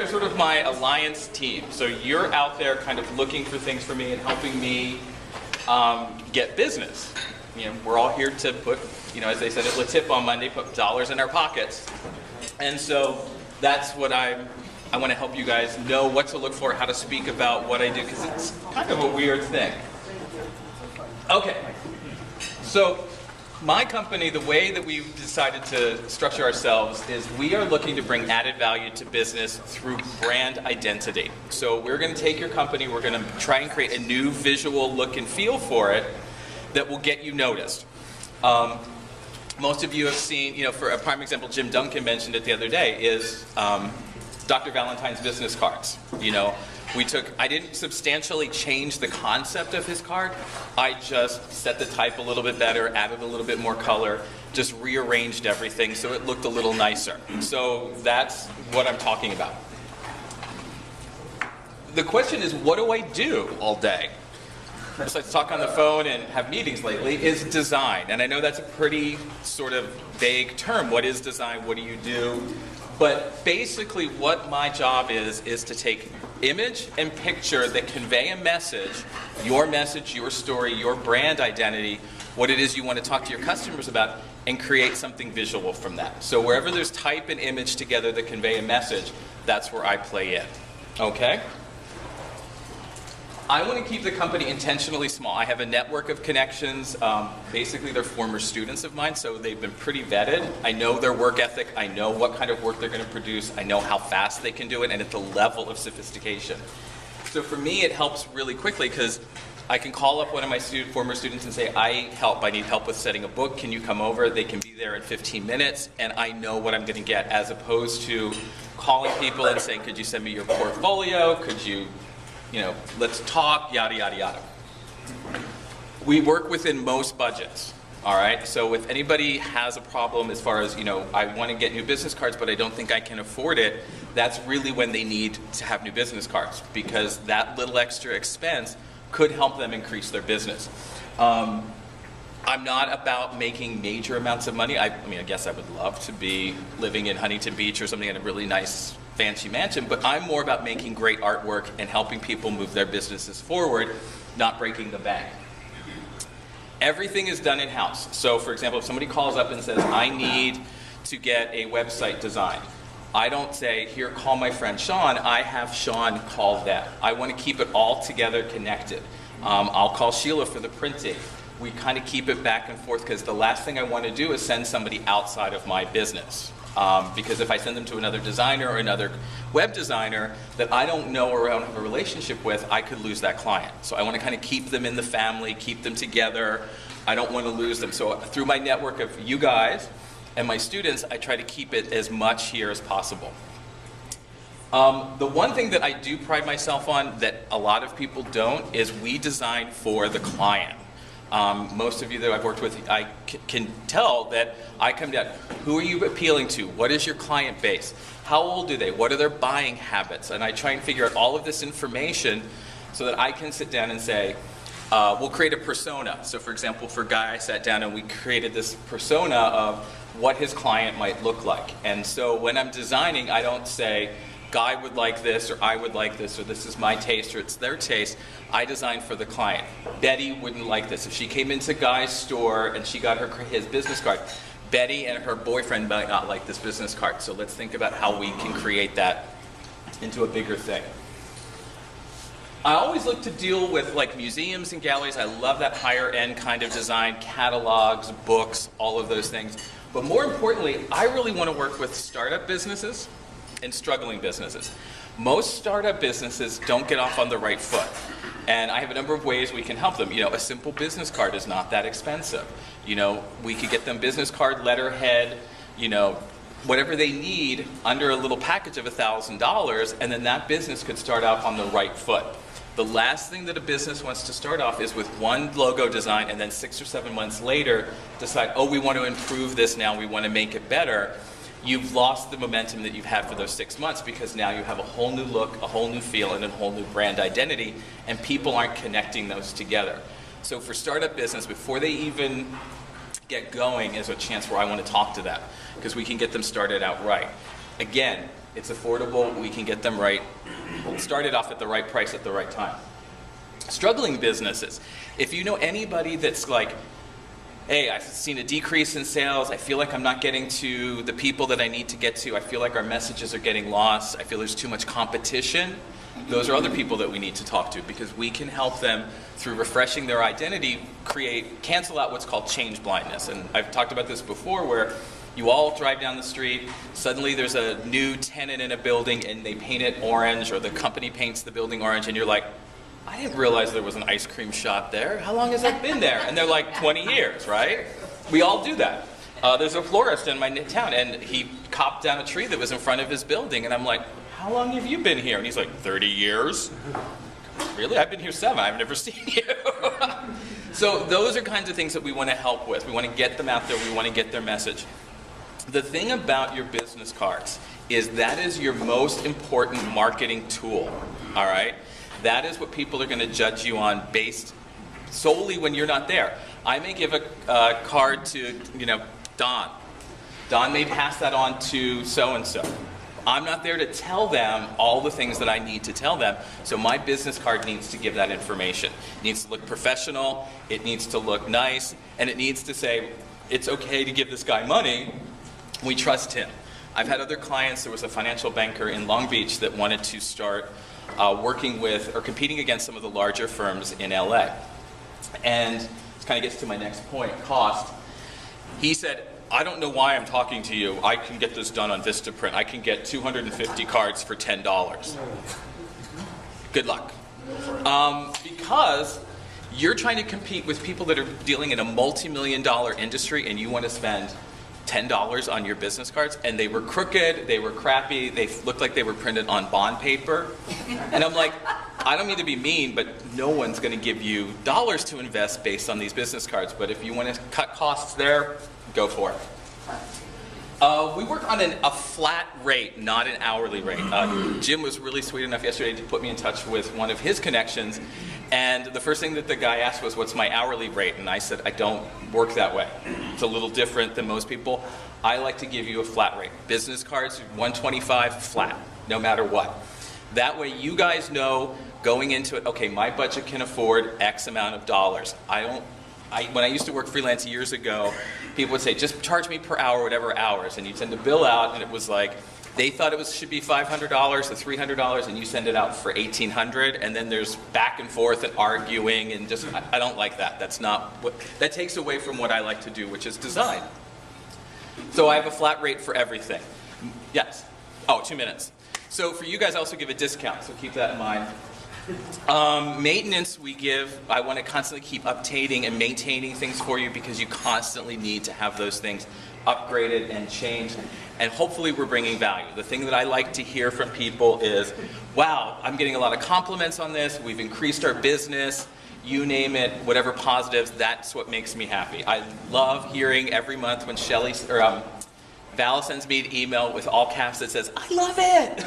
are sort of my alliance team. So you're out there kind of looking for things for me and helping me get business. You know, we're all here to put, you know, as they said at La Tip on Monday, put dollars in our pockets. And so that's what I want to help you guys know what to look for, how to speak about what I do, because it's kind of a weird thing. Okay, so my company, the way that we've decided to structure ourselves is we are looking to bring added value to business through brand identity. So we're going to take your company, we're going to try and create a new visual look and feel for it that will get you noticed. Most of you have seen, you know, for a prime example, Jim Duncan mentioned it the other day, is Dr. Valentine's business cards. You know, I didn't substantially change the concept of his card. I just set the type a little bit better, added a little bit more color, just rearranged everything so it looked a little nicer. So that's what I'm talking about. The question is, what do I do all day? Besides talk on the phone and have meetings lately, is design. And I know that's a pretty sort of vague term. What is design? What do you do? But basically what my job is to take image and picture that convey a message, your story, your brand identity, what it is you want to talk to your customers about, and create something visual from that. So wherever there's type and image together that convey a message, that's where I play in. Okay? I want to keep the company intentionally small. I have a network of connections. Basically, they're former students of mine, so they've been pretty vetted. I know their work ethic. I know what kind of work they're going to produce. I know how fast they can do it and at the level of sophistication. So for me, it helps really quickly because I can call up one of my former students and say, I need help with setting a book. Can you come over? They can be there in 15 minutes, and I know what I'm going to get, as opposed to calling people and saying, could you send me your portfolio? Could you let's talk, yada, yada, yada. We work within most budgets, all right? So if anybody has a problem as far as, I want to get new business cards, but I don't think I can afford it, that's really when they need to have new business cards, because that little extra expense could help them increase their business. I'm not about making major amounts of money. I guess I would love to be living in Huntington Beach or something in a really nice fancy mansion, but I'm more about making great artwork and helping people move their businesses forward, not breaking the bank. Everything is done in-house. So for example, if somebody calls up and says, I need to get a website designed, I don't say, here, call my friend Sean. I have Sean call them. I want to keep it all together connected. I'll call Sheila for the printing. We kind of keep it back and forth, because the last thing I want to do is send somebody outside of my business. Because if I send them to another designer or another web designer that I don't know or I don't have a relationship with, I could lose that client. So I want to kind of keep them in the family, keep them together. I don't want to lose them. So through my network of you guys and my students, I try to keep it as much here as possible. The one thing that I do pride myself on that a lot of people don't is we design for the client. Most of you that I've worked with, I can tell that I come down, who are you appealing to? What is your client base? How old are they? What are their buying habits? And I try and figure out all of this information so that I can sit down and say, we'll create a persona. So for example, for Guy, I sat down and we created this persona of what his client might look like. And so when I'm designing, I don't say, Guy would like this, or I would like this, or this is my taste, or it's their taste. I design for the client. Betty wouldn't like this. If she came into Guy's store and she got his business card, Betty and her boyfriend might not like this business card. So let's think about how we can create that into a bigger thing. I always look to deal with like museums and galleries. I love that higher end kind of design, catalogs, books, all of those things. But more importantly, I really want to work with startup businesses and struggling businesses. Most startup businesses don't get off on the right foot. And I have a number of ways we can help them. A simple business card is not that expensive. We could get them business card, letterhead, whatever they need under a little package of $1,000, and then that business could start out on the right foot. The last thing that a business wants to start off is with one logo design and then 6 or 7 months later decide, oh, we want to improve this now, we want to make it better. You've lost the momentum that you've had for those 6 months, because now you have a whole new look, a whole new feel, and a whole new brand identity, and people aren't connecting those together. So for startup business, before they even get going is a chance where I want to talk to them, because we can get them started out right. Again, It's affordable. We can get them right. Started off at the right price at the right time. Struggling businesses. If you know anybody that's like, hey, I've seen a decrease in sales. I feel like I'm not getting to the people that I need to get to. I feel like our messages are getting lost. I feel there's too much competition. Those are other people that we need to talk to, because we can help them through refreshing their identity, cancel out what's called change blindness. And I've talked about this before, where you all drive down the street, suddenly there's a new tenant in a building and they paint it orange, or the company paints the building orange, and you're like, I didn't realize there was an ice cream shop there. How long has that been there? And they're like, 20 years, right? We all do that. There's a florist in my town, and he chopped down a tree that was in front of his building, and I'm like, how long have you been here? And he's like, 30 years. Really? I've been here 7. I've never seen you. So those are kinds of things that we want to help with. We want to get them out there. We want to get their message. The thing about your business cards is that is your most important marketing tool, all right? That is what people are going to judge you on based solely when you're not there. I may give a card to, Don. Don may pass that on to so-and-so. I'm not there to tell them all the things that I need to tell them, so my business card needs to give that information. It needs to look professional, it needs to look nice, and it needs to say, it's okay to give this guy money, we trust him. I've had other clients. There was a financial banker in Long Beach that wanted to start working with or competing against some of the larger firms in LA. And this kind of gets to my next point, cost. He said, I don't know why I'm talking to you. I can get this done on Vistaprint. I can get 250 cards for $10. Good luck. Because you're trying to compete with people that are dealing in a multi-million-dollar industry, and you want to spend $10 on your business cards, and they were crooked, they were crappy, they looked like they were printed on bond paper. And I'm like, I don't mean to be mean, but no one's going to give you dollars to invest based on these business cards. But if you want to cut costs there, go for it. We work on a flat rate, not an hourly rate. Jim was really sweet enough yesterday to put me in touch with one of his connections, and the first thing that the guy asked was, what's my hourly rate? And I said, I don't work that way. It's a little different than most people. I like to give you a flat rate. Business cards, $125 flat, no matter what. That way you guys know going into it, okay, my budget can afford X amount of dollars. When I used to work freelance years ago, people would say, just charge me per hour, whatever hours, and you send a bill out, and it was like, they thought it should be $500 or $300, and you send it out for $1,800, and then there's back and forth and arguing, and just, I don't like that. That's not what, that takes away from what I like to do, which is design. So I have a flat rate for everything. Yes? Oh, 2 minutes. So for you guys, I also give a discount, so keep that in mind. Maintenance we give, I want to constantly keep updating and maintaining things for you, because you constantly need to have those things upgraded and changed, and hopefully we're bringing value. The thing that I like to hear from people is, wow, I'm getting a lot of compliments on this, we've increased our business, you name it, whatever positives, that's what makes me happy. I love hearing every month when Val sends me an email with all caps that says, I love it!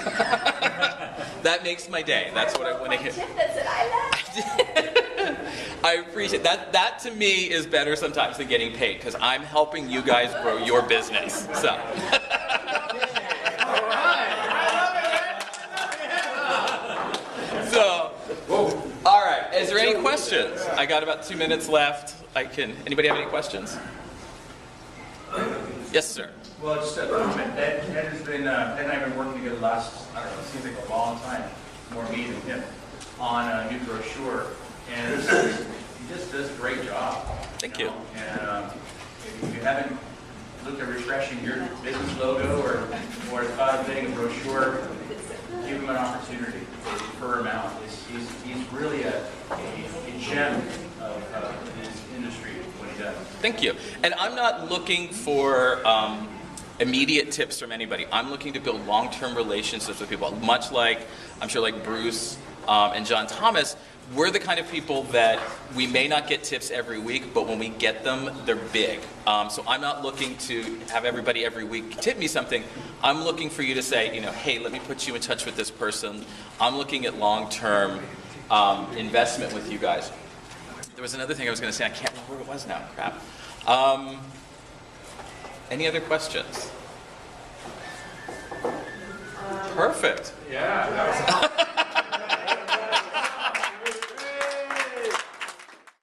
That makes my day. That's what I want to hear. Tip that said, I love it. I appreciate that. That to me is better sometimes than getting paid, because I'm helping you guys grow your business. So. All right. Is there any questions? I got about 2 minutes left. Anybody have any questions? Yes, sir. Well, just a comment. Ed has been, Ed and I have been working together last, I don't know, it seems like a long time, more me than him, on a new brochure. And he just does a great job. Thank you. And if you haven't looked at refreshing your business logo or thought of getting a brochure, give him an opportunity. Refer him out. He's really a gem of his industry, what he does. Thank you. And I'm not looking for immediate tips from anybody. I'm looking to build long-term relationships with people, much like, I'm sure like Bruce and John Thomas. We're the kind of people that we may not get tips every week, but when we get them, they're big. So I'm not looking to have everybody every week tip me something. I'm looking for you to say, hey, let me put you in touch with this person. I'm looking at long-term investment with you guys. There was another thing I was going to say. I can't remember what it was now. Crap. Any other questions? Perfect. Yeah, that was